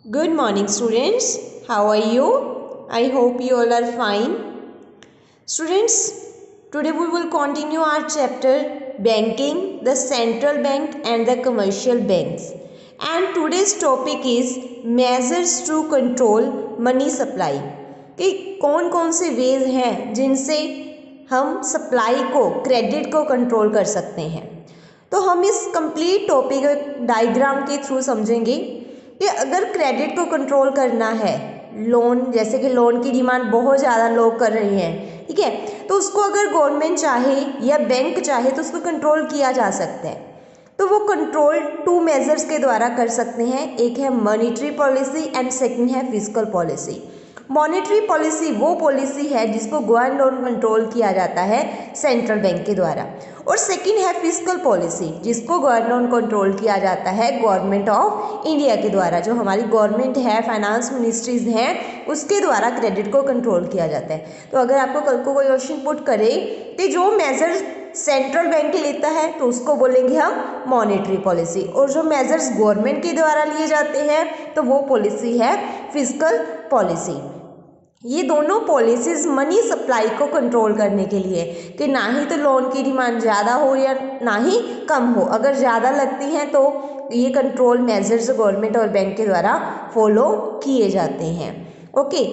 Good morning, students. How are you? I hope you all are fine. Students, today we will continue our chapter Banking, the Central Bank and the Commercial Banks. And today's topic is Measures to Control Money Supply. कि कौन कौन से veg हैं जिनसे हम supply को, credit को control कर सकते हैं। तो हम इस कंप्लीट टॉपिक डायग्राम के थ्रू समझेंगे कि अगर क्रेडिट को कंट्रोल करना है, लोन जैसे कि लोन की डिमांड बहुत ज़्यादा लोग कर रहे हैं, ठीक है, तो उसको अगर गवर्नमेंट चाहे या बैंक चाहे तो उसको कंट्रोल किया जा सकता है। तो वो कंट्रोल 2 मेजर्स के द्वारा कर सकते हैं। एक है मॉनेटरी पॉलिसी एंड सेकंड है फिस्कल पॉलिसी। मॉनेटरी पॉलिसी वो पॉलिसी है जिसको गवर्नमेंट लोन कंट्रोल किया जाता है सेंट्रल बैंक के द्वारा, और सेकंड है फिस्कल पॉलिसी जिसको गवर्नमेंट कंट्रोल किया जाता है गवर्नमेंट ऑफ इंडिया के द्वारा। जो हमारी गवर्नमेंट है, फाइनेंस मिनिस्ट्रीज हैं, उसके द्वारा क्रेडिट को कंट्रोल किया जाता है। तो अगर आपको कल को कोई क्वेश्चन पुट करे कि जो मेजर्स सेंट्रल बैंक लेता है तो उसको बोलेंगे हम मॉनेटरी पॉलिसी, और जो मेजर्स गवर्नमेंट के द्वारा लिए जाते हैं तो वो पॉलिसी है फिस्कल पॉलिसी। ये दोनों पॉलिसीज मनी सप्लाई को कंट्रोल करने के लिए कि ना ही तो लोन की डिमांड ज़्यादा हो या ना ही कम हो। अगर ज़्यादा लगती हैं तो ये कंट्रोल मेजर्स गवर्नमेंट और बैंक के द्वारा फॉलो किए जाते हैं। ओके,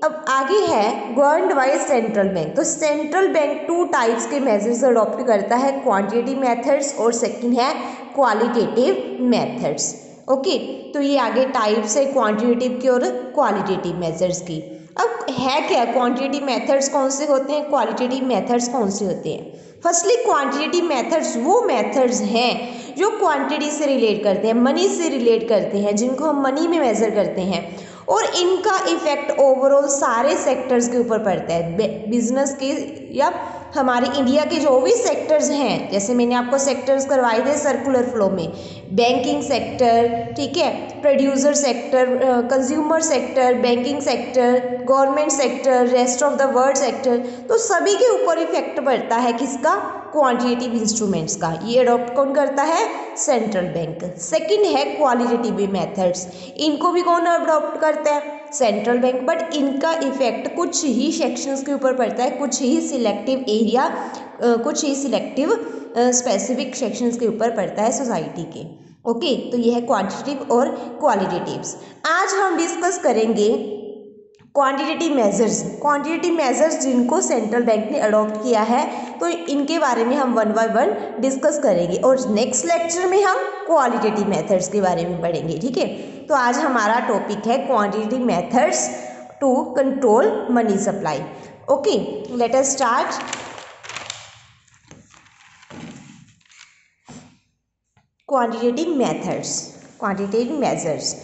अब आगे है गवर्नड बाय सेंट्रल बैंक। तो सेंट्रल बैंक 2 टाइप्स के मेजर्स अडॉप्ट करता है, क्वांटिटेटिव मेथड्स और सेकंड है क्वालिटेटिव मेथड्स। ओके, तो ये आगे टाइप्स है क्वांटिटेटिव की और क्वालिटेटिव मेजर्स की। अब है क्या क्वांटिटेटिव मेथड्स कौन से होते हैं, क्वालिटेटिव मेथड्स कौन से होते हैं। फर्स्टली क्वांटिटेटिव मेथड्स वो मेथड्स हैं जो क्वांटिटी से रिलेट करते हैं, मनी से रिलेट करते हैं, जिनको हम मनी में मेजर करते हैं, और इनका इफेक्ट ओवरऑल सारे सेक्टर्स के ऊपर पड़ता है, बिजनेस के या हमारे इंडिया के जो भी सेक्टर्स हैं। जैसे मैंने आपको सेक्टर्स करवाए थे सर्कुलर फ्लो में, बैंकिंग सेक्टर, ठीक है, producer sector, consumer sector, banking sector, government sector, rest of the world sector, तो सभी के ऊपर इफेक्ट पड़ता है किसका, क्वांटिटेटिव इंस्ट्रूमेंट्स का। ये अडॉप्ट कौन करता है, सेंट्रल बैंक। सेकंड है क्वालिटेटिव मेथड्स, इनको भी कौन अडॉप्ट करता है, सेंट्रल बैंक, बट इनका इफेक्ट कुछ ही सेक्शंस के ऊपर पड़ता है, कुछ ही सिलेक्टिव एरिया, कुछ ही सिलेक्टिव स्पेसिफिक सेक्शंस के ऊपर पड़ता है सोसाइटी के। ओके, तो ये है क्वांटिटेटिव और क्वालिटेटिव्स। आज हम डिस्कस करेंगे क्वांटिटेटिव मेजर्स। क्वांटिटेटिव मेजर्स जिनको सेंट्रल बैंक ने अडॉप्ट किया है, तो इनके बारे में हम 1 बाय 1 डिस्कस करेंगे, और नेक्स्ट लेक्चर में हम क्वालिटेटिव मेथड्स के बारे में पढ़ेंगे। ठीक है, तो आज हमारा टॉपिक है quantitative methods to control money supply. Okay, let us start. Quantitative methods, quantitative measures.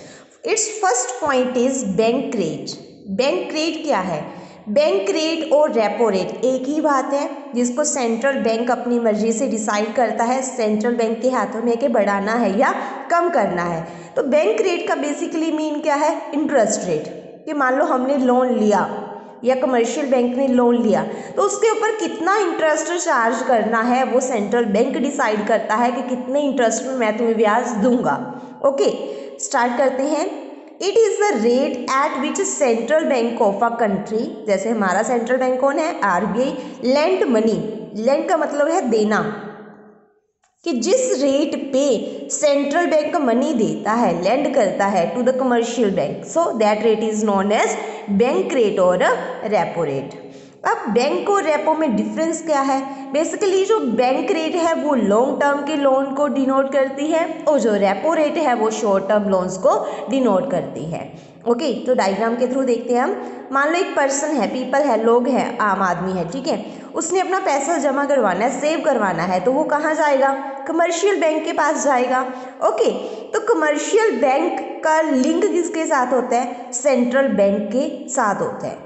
Its first point is bank rate. Bank rate क्या है, बैंक रेट और रेपो रेट एक ही बात है, जिसको सेंट्रल बैंक अपनी मर्जी से डिसाइड करता है। सेंट्रल बैंक के हाथों में कि बढ़ाना है या कम करना है। तो बैंक रेट का बेसिकली मीन क्या है, इंटरेस्ट रेट। कि मान लो हमने लोन लिया या कमर्शियल बैंक ने लोन लिया, तो उसके ऊपर कितना इंटरेस्ट चार्ज करना है वो सेंट्रल बैंक डिसाइड करता है कि कितने इंटरेस्ट में मैं तुम्हें ब्याज दूंगा। ओके, स्टार्ट करते हैं। It is the rate at which central bank of a country, जैसे हमारा सेंट्रल बैंक कौन है, आरबीआई, लेंड मनी, लेंड का मतलब है देना, कि जिस रेट पे सेंट्रल बैंक मनी देता है, लेंड करता है to the commercial bank, so that rate is known as bank rate और रेपो रेट। अब बैंक और रेपो में डिफरेंस क्या है, बेसिकली जो बैंक रेट है वो लॉन्ग टर्म के लोन को डिनोट करती है, और जो रेपो रेट है वो शॉर्ट टर्म लोन्स को डिनोट करती है। ओके, तो डायग्राम के थ्रू देखते हैं हम। मान लो एक पर्सन है, पीपल है, लोग हैं, आम आदमी है, ठीक है, उसने अपना पैसा जमा करवाना है, सेव करवाना है, तो वो कहाँ जाएगा, कमर्शियल बैंक के पास जाएगा। ओके, तो कमर्शियल बैंक का लिंक किसके साथ होता है, सेंट्रल बैंक के साथ होता है।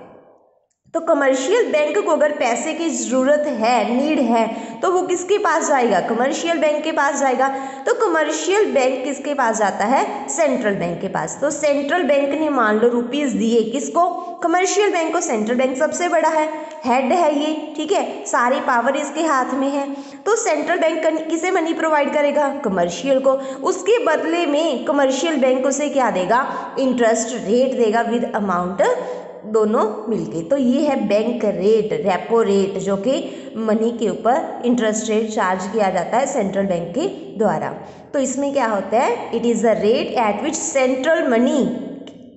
तो तो कमर्शियल बैंक को अगर पैसे की ज़रूरत है, नीड है, तो वो किसके पास जाएगा? कमर्शियल बैंक के पास जाएगा। तो कमर्शियल बैंक किसके पास जाता है? सेंट्रल बैंक के पास। तो सेंट्रल बैंक ने मान लो रुपीज़ दिए किसको? कमर्शियल बैंक को। सेंट्रल बैंक सबसे बड़ा है, हेड है ये, ठीक है, सारी पावर इसके हाथ में है। तो सेंट्रल बैंक किसे मनी प्रोवाइड करेगा? कमर्शियल को। उसके बदले में कमर्शियल बैंक उसे क्या देगा? इंटरेस्ट रेट देगा विद अमाउंट, दोनों मिलके। तो ये है बैंक रेट, रेपो रेट, जो कि मनी के ऊपर इंटरेस्ट रेट चार्ज किया जाता है सेंट्रल बैंक के द्वारा। तो इसमें क्या होता है? It is the rate at which central money,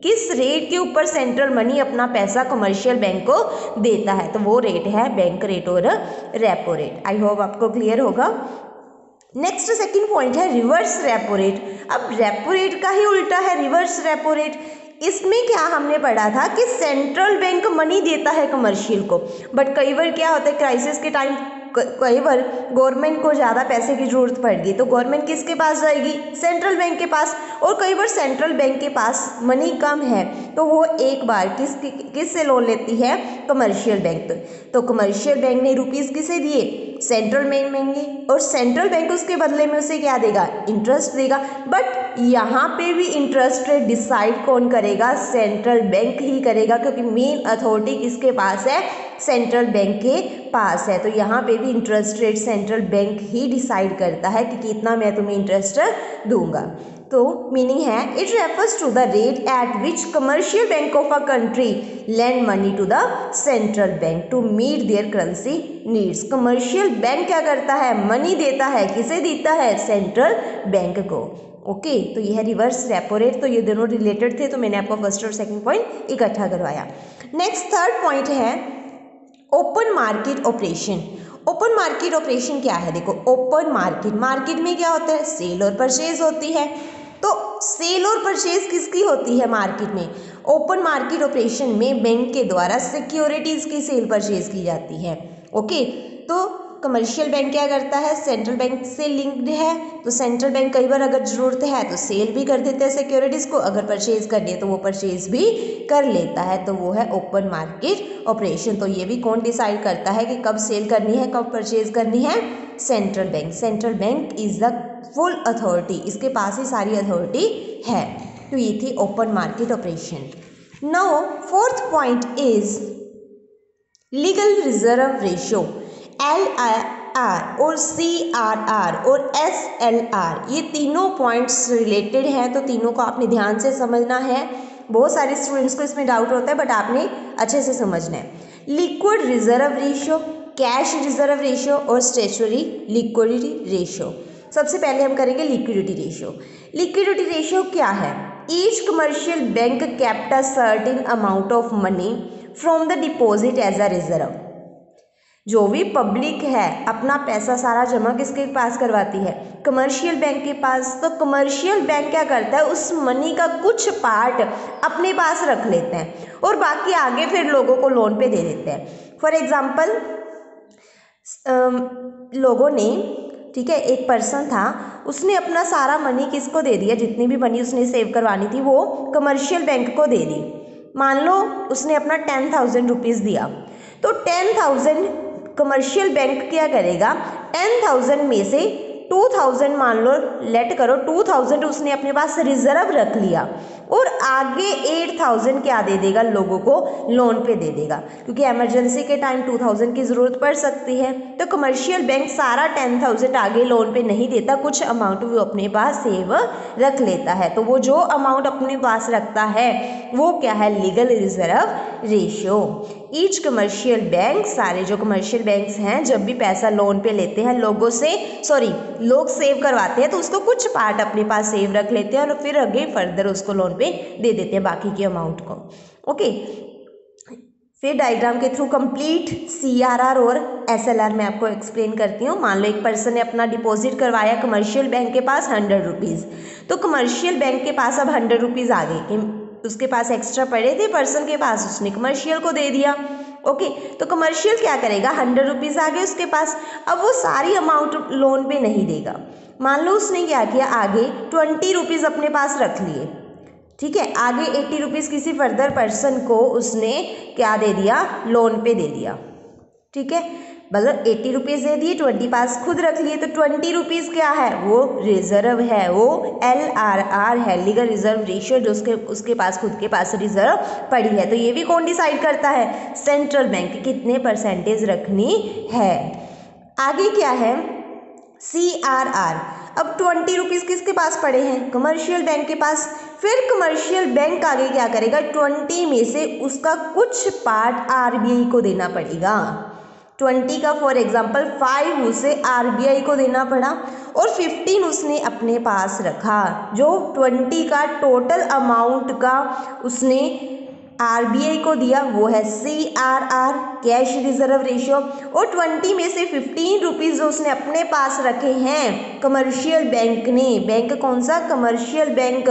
किस रेट के ऊपर सेंट्रल मनी अपना पैसा कमर्शियल बैंक को देता है, तो वो रेट है बैंक रेट और रेपो रेट। आई होप आपको क्लियर होगा। नेक्स्ट सेकंड पॉइंट है रिवर्स रेपो रेट। अब रेपो रेट का ही उल्टा है रिवर्स रेपो रेट। इसमें क्या हमने पढ़ा था कि सेंट्रल बैंक मनी देता है कमर्शियल को, बट कई बार क्या होता है क्राइसिस के टाइम, कई बार गवर्नमेंट को ज़्यादा पैसे की ज़रूरत पड़ेगी तो गवर्नमेंट किसके पास जाएगी? सेंट्रल बैंक के पास। और कई बार सेंट्रल बैंक के पास मनी कम है तो वो एक बार किस से लोन लेती है? Commercial bank. तो कमर्शियल बैंक ने रुपीज़ किसे दिए? सेंट्रल बैंक देंगे, और सेंट्रल बैंक उसके बदले में उसे क्या देगा? इंटरेस्ट देगा। बट यहाँ पे भी इंटरेस्ट रेट डिसाइड कौन करेगा? सेंट्रल बैंक ही करेगा, क्योंकि मेन अथॉरिटी किसके पास है? सेंट्रल बैंक के पास है। तो यहाँ पे भी इंटरेस्ट रेट सेंट्रल बैंक ही डिसाइड करता है कि कितना मैं तुम्हें इंटरेस्ट दूंगा। तो मीनिंग है it refers to the rate at which commercial bank of a country lend money to the central bank to meet their currency needs. Commercial bank क्या करता है? मनी देता है। किसे देता है? सेंट्रल बैंक को। ओके, तो यह है रिवर्स रेपो रेट। तो ये दोनों रिलेटेड थे, तो मैंने आपको फर्स्ट और सेकंड पॉइंट इकट्ठा करवाया। नेक्स्ट थर्ड पॉइंट है open market operation. Open market operation क्या है? देखो, ओपन मार्केट, मार्केट में क्या होता है? सेल और परचेज होती है। तो सेल और परचेज किसकी होती है मार्केट में? ओपन मार्केट ऑपरेशन में बैंक के द्वारा सिक्योरिटीज की सेल परचेज की जाती है। ओके, तो कमर्शियल बैंक क्या करता है? सेंट्रल बैंक से लिंक्ड है, तो सेंट्रल बैंक कई बार अगर जरूरत है तो सेल भी कर देते हैं सिक्योरिटीज को, अगर परचेज करनी है तो वो परचेज भी कर लेता है। तो वो है ओपन मार्केट ऑपरेशन। तो ये भी कौन डिसाइड करता है कि कब सेल करनी है, कब परचेज करनी है? Central bank. Central bank is the full authority, इसके पास ही सारी अथॉरिटी है। तो ये थी open market operation. Now fourth point is legal reserve ratio. LIR और CRR और SLR, ये तीनों पॉइंट्स रिलेटेड हैं, तो तीनों को आपने ध्यान से समझना है। बहुत सारे स्टूडेंट्स को इसमें डाउट होता है, बट आपने अच्छे से समझना है। Liquid reserve ratio, cash reserve ratio और स्टैट्यूटरी लिक्विडिटी रेशियो। सबसे पहले हम करेंगे लिक्विडिटी रेशियो। लिक्विडिटी रेशियो क्या है? Each commercial bank kept a certain amount of money from the deposit as a reserve. जो भी पब्लिक है अपना पैसा सारा जमा किसके पास करवाती है? कमर्शियल बैंक के पास। तो कमर्शियल बैंक क्या करता है? उस मनी का कुछ पार्ट अपने पास रख लेते हैं और बाकी आगे फिर लोगों को लोन पे दे देते हैं। फॉर एग्जाम्पल, लोगों ने, ठीक है, एक पर्सन था, उसने अपना सारा मनी किसको दे दिया? जितनी भी मनी उसने सेव करवानी थी वो कमर्शियल बैंक को दे दी। मान लो उसने अपना 10,000 रुपीज़ दिया, तो 10,000 कमर्शियल बैंक क्या करेगा? 10,000 में से 2,000 मान लो, लेट करो 2,000 उसने अपने पास रिजर्व रख लिया और आगे 8,000 क्या दे देगा? लोगों को लोन पे दे देगा, क्योंकि इमरजेंसी के टाइम 2,000 की ज़रूरत पड़ सकती है। तो कमर्शियल बैंक सारा 10,000 आगे लोन पे नहीं देता, कुछ अमाउंट वो अपने पास सेव रख लेता है। तो वो जो अमाउंट अपने पास रखता है वो क्या है? Legal reserve ratio. Each commercial bank, सारे जो कमर्शियल बैंक्स हैं, जब भी पैसा लोन पे लेते हैं लोगों से, लोग सेव करवाते हैं, तो उसको कुछ पार्ट अपने पास सेव रख लेते हैं और फिर आगे फर्दर उसको लोन पे दे देते हैं बाकी के अमाउंट को। ओके, फिर डायग्राम के थ्रू कंप्लीट CRR और SLR मैं आपको एक्सप्लेन करती हूँ। मान लो एक पर्सन ने अपना डिपॉजिट करवाया कमर्शियल बैंक के पास 100 रुपीज़, तो कमर्शियल बैंक के पास अब 100 रुपीज़ आ गए, उसके पास एक्स्ट्रा पड़े थे पर्सन के पास, उसने कमर्शियल को दे दिया। ओके, तो कमर्शियल क्या करेगा? 100 रुपीज़ आ गए उसके पास, अब वो सारी अमाउंट लोन पे नहीं देगा। मान लो उसने क्या किया, आगे 20 रुपीज़ अपने पास रख लिए, ठीक है। आगे 80 रुपीज़ किसी फर्दर पर्सन को उसने क्या दे दिया, लोन पे दे दिया, ठीक है। मतलब 80 रुपीज़ दे दिए, 20 पास खुद रख लिए, तो 20 रुपीज़ क्या है, वो रिजर्व है, वो LRR है, लीगल रिजर्व रेशियो, जो उसके पास खुद के पास रिजर्व पड़ी है। तो ये भी कौन डिसाइड करता है, सेंट्रल बैंक, कितने परसेंटेज रखनी है। आगे क्या है, CRR। अब 20 रुपीज़ किसके पास पड़े हैं, कमर्शियल बैंक के पास। फिर कमर्शियल बैंक आगे क्या करेगा, 20 में से उसका कुछ पार्ट RBI को देना पड़ेगा। 20 का फॉर एग्जाम्पल 5 उसे RBI को देना पड़ा और 15 उसने अपने पास रखा। जो 20 का टोटल अमाउंट का उसने RBI को दिया वो है CRR, कैश रिजर्व रेशियो। और 20 में से 15 रुपीज़ जो उसने अपने पास रखे हैं कमर्शियल बैंक ने, बैंक कौन सा, कमर्शियल बैंक,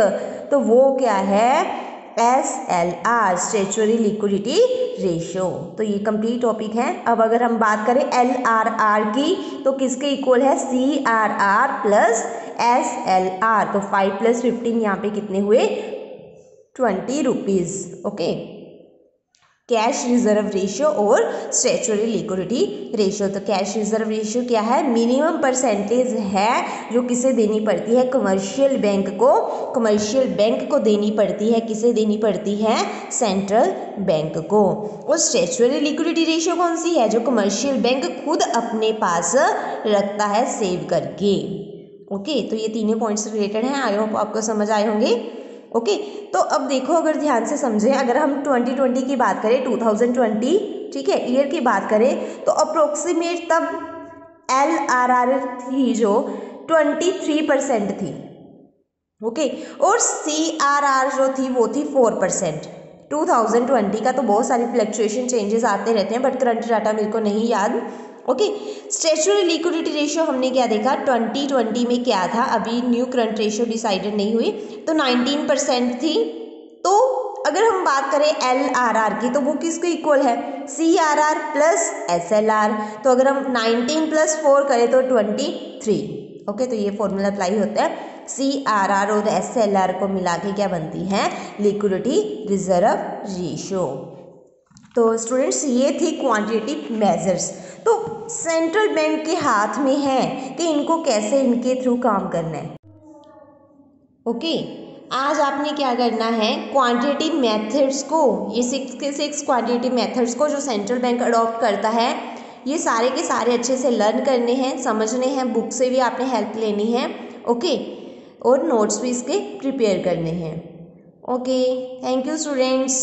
तो वो क्या है, SLR, स्टैट्यूटरी लिक्विडिटी रेशियो। तो ये कंप्लीट टॉपिक है। अब अगर हम बात करें LRR की तो किसके इक्वल है, CRR प्लस SLR। तो 5 + 15 यहाँ पे कितने हुए, 20 rupees. Okay, cash reserve ratio और स्टैट्यूटरी लिक्विडिटी रेशियो। तो कैश रिजर्व रेशियो क्या है, मिनिमम परसेंटेज है जो किसे देनी पड़ती है, कमर्शियल बैंक को, कमर्शियल बैंक को देनी पड़ती है, किसे देनी पड़ती है, सेंट्रल बैंक को। और स्टैट्यूटरी लिक्विडिटी रेशियो कौन सी है, जो कमर्शियल बैंक खुद अपने पास रखता है सेव करके। ओके, तो ये तीनों पॉइंट्स रिलेटेड हैं, आई होप आपको समझ आए होंगे। ओके, तो अब देखो, अगर ध्यान से समझें, अगर हम 2020 की बात करें, 2020, ठीक है, ईयर की बात करें, तो अप्रोक्सीमेट तब LRR थी जो 23% थी। ओके, और CRR जो थी वो थी 4%। 2020 का तो बहुत सारी फ्लक्चुएशन चेंजेस आते रहते हैं, बट करंट डाटा मेरे को नहीं याद। ओके, स्टैट्यूटरी लिक्विडिटी रेशियो हमने क्या देखा, 2020 में क्या था, अभी न्यू करंट रेशियो डिसाइडेड नहीं हुई, तो 19% थी। तो अगर हम बात करें LRR की तो वो किसके इक्वल है, CRR प्लस SLR। तो अगर हम 19 + 4 करें तो 23। ओके, तो ये फॉर्मूला अप्लाई होता है, CRR और SLR को मिला के क्या बनती है, लिक्विडिटी रिजर्व रेशियो। तो स्टूडेंट्स, ये थी क्वांटिटेटिव मेजर्स। तो सेंट्रल बैंक के हाथ में है कि इनको कैसे इनके थ्रू काम करना है। ओके, आज आपने क्या करना है, क्वांटिटेटिव मेथड्स को, ये 6 के 6 क्वांटिटेटिव मेथड्स को जो सेंट्रल बैंक अडॉप्ट करता है, ये सारे के सारे अच्छे से लर्न करने हैं, समझने हैं, बुक से भी आपने हेल्प लेनी है। ओके, और नोट्स भी इसके प्रिपेयर करने हैं। Okay, thank you students.